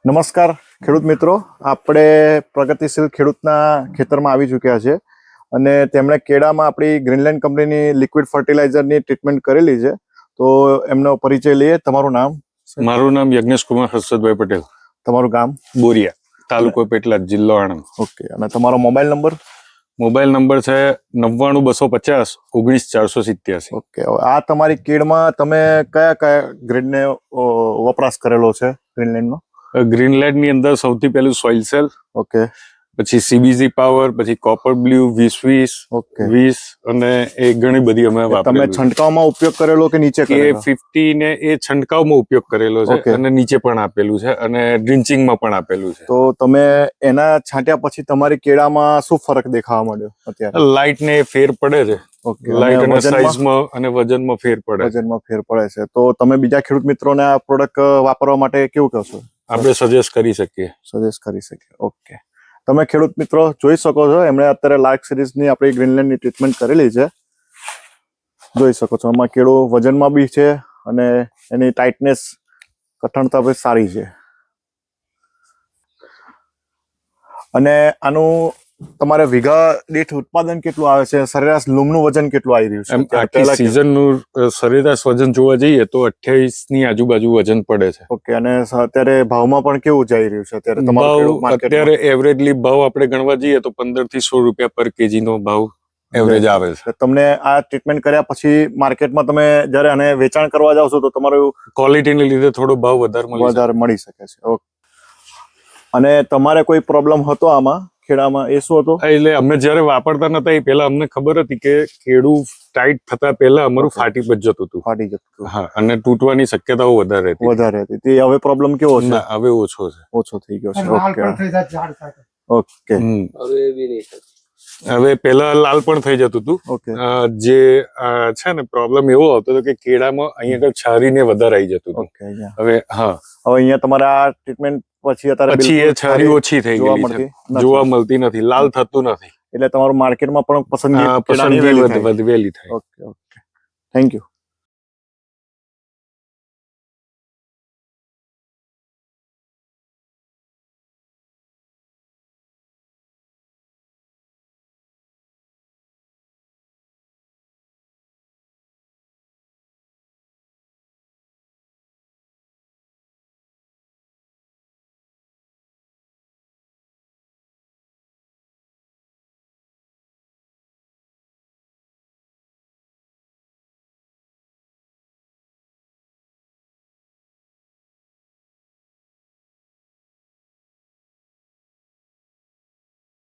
નમસ્કાર ખેડૂત મિત્રો, આપણે પ્રગતિશીલ ખેડૂતના ખેતરમાં આવી ચૂક્યા છે અને તેમણે કેળામાં આપણી ગ્રીનલેન્ડ કંપનીની લિક્વિડ ફર્ટિલાઇઝરની ટ્રીટમેન્ટ કરેલી છે. તો એમનો પરિચય લઈએ. તમારું નામ? મારું નામ યજ્ઞેશ કુમાર હર્ષદભાઈ પટેલ. તમારું ગામ? બોરિયા, તાલુકો પેટલાદ, જિલ્લો આણંદ. ઓકે. અને તમારો મોબાઈલ નંબર? મોબાઈલ નંબર છે 99250 19 487. ઓકે. આ તમારી કેળમાં તમે કયા કયા ગ્રેડને વપરાશ કરેલો છે ગ્રીનલેન્ડનો? ગ્રીનલેન્ડ ની અંદર સૌથી પહેલું સોઇલ સેલ, ઓકે, પછી સીબીજી પાવર, પછી કોપર બ્લ્યુ 20-20, ઓકે. 20 અને એ ઘણી બધી અમે તમે વાપરેલું છે. છંટકાવમાં ઉપયોગ કરેલો કે નીચે કે કરેલો? 50 ને એ છંટકાવમાં ઉપયોગ કરેલો છે ઓકે. અને નીચે પણ આપેલું છે અને ડ્રિન્ચિંગમાં પણ આપેલું છે. તો તમે એના છાંટ્યા પછી તમારી કેળામાં શું ફરક દેખાવા મળ્યો અત્યારે? લાઇટ ને ફેર પડે છે. ઓકે. લાઇટ અને વજનમાં? સાઇઝમાં અને વજનમાં ફેર પડે. વજનમાં ફેર પડે છે. તો તમે બીજા ખેડૂત મિત્રોને આ પ્રોડક્ટ વાપરવા માટે કેવું કહેશો? આપણે સજેસ્ટ કરી શકીએ. સજેસ્ટ કરી શકીએ. ઓકે. તમે ખેડૂત મિત્રો જોઈ શકો છો, એમણે અત્યારે લાર્ક સિરીઝની આપણી ગ્રીનલેન્ડની ટ્રીટમેન્ટ કરેલી છે. જોઈ શકો છો, એમાં કેળું વજનમાં બી છે અને એની ટાઇટનેસ, કઠણતા બી સારી છે. અને આનું તમારે વીઘા દીઠ ઉત્પાદન કેટલું આવે છે? સરેરાશ લૂમનું વજન કેટલું આવી રહ્યું છે? આખી સીઝનનું સરેરાશ વજન જોવા જઈએ તો 28 ની આજુબાજુ વજન પડે છે. ઓકે. અને અત્યારે ભાવમાં પણ કેવું જઈ રહ્યું છે અત્યારે તમારું ભાવ ખેડૂત માર્કેટમાં? અત્યારે એવરેજલી ભાવ આપણે ગણવા જઈએ તો 15 થી 16 રૂપિયા પર કેજી નો ભાવ એવરેજ આવે છે. તમને આ ટ્રીટમેન્ટ કર્યા પછી માર્કેટમાં તમે જ્યારે આને વેચાણ કરવા જાવ છો તો તમારું ક્વોલિટીને લીધે થોડો ભાવ વધારે મળી શકે છે. ઓકે. અને તમારે કોઈ પ્રોબ્લેમ હતો આમાં ખેડામાં, એ શું હતો? એટલે અમે જ્યારે વાપરતા નતા એ પહેલા અમને ખબર હતી કે ખેડૂ ટાઈટ થતા પહેલા અમારું ફાટી જ જતું હતું. ફાટી જતું? હા, અને તૂટવાની શક્યતાઓ વધારે હતી. તે હવે પ્રોબ્લેમ કેવો છે? ના, હવે ઓછો છે. ઓછો થઈ ગયો છે. ઓકે. હવે પહેલા લાલ પણ થઈ જતું હતું. ઓકે. જે છે ને પ્રોબ્લેમ એવો આવતો હતો કે કેળામાં અહીંયા આગળ છારીને વધારે આવી જતું હતું. ઓકે. હવે હા, હવે અહીંયા તમારા આ ટ્રીટમેન્ટ પછી અત્યારે પછી એ છારી ઓછી થઈ જોવા ગઈ મળતી છે, જોવા મળતી નથી, લાલ થતું નથી. એટલે તમારું માર્કેટમાં પણ પસંદગી પસંદગી વહેલી થાય. ઓકે. ઓકે. Thank you.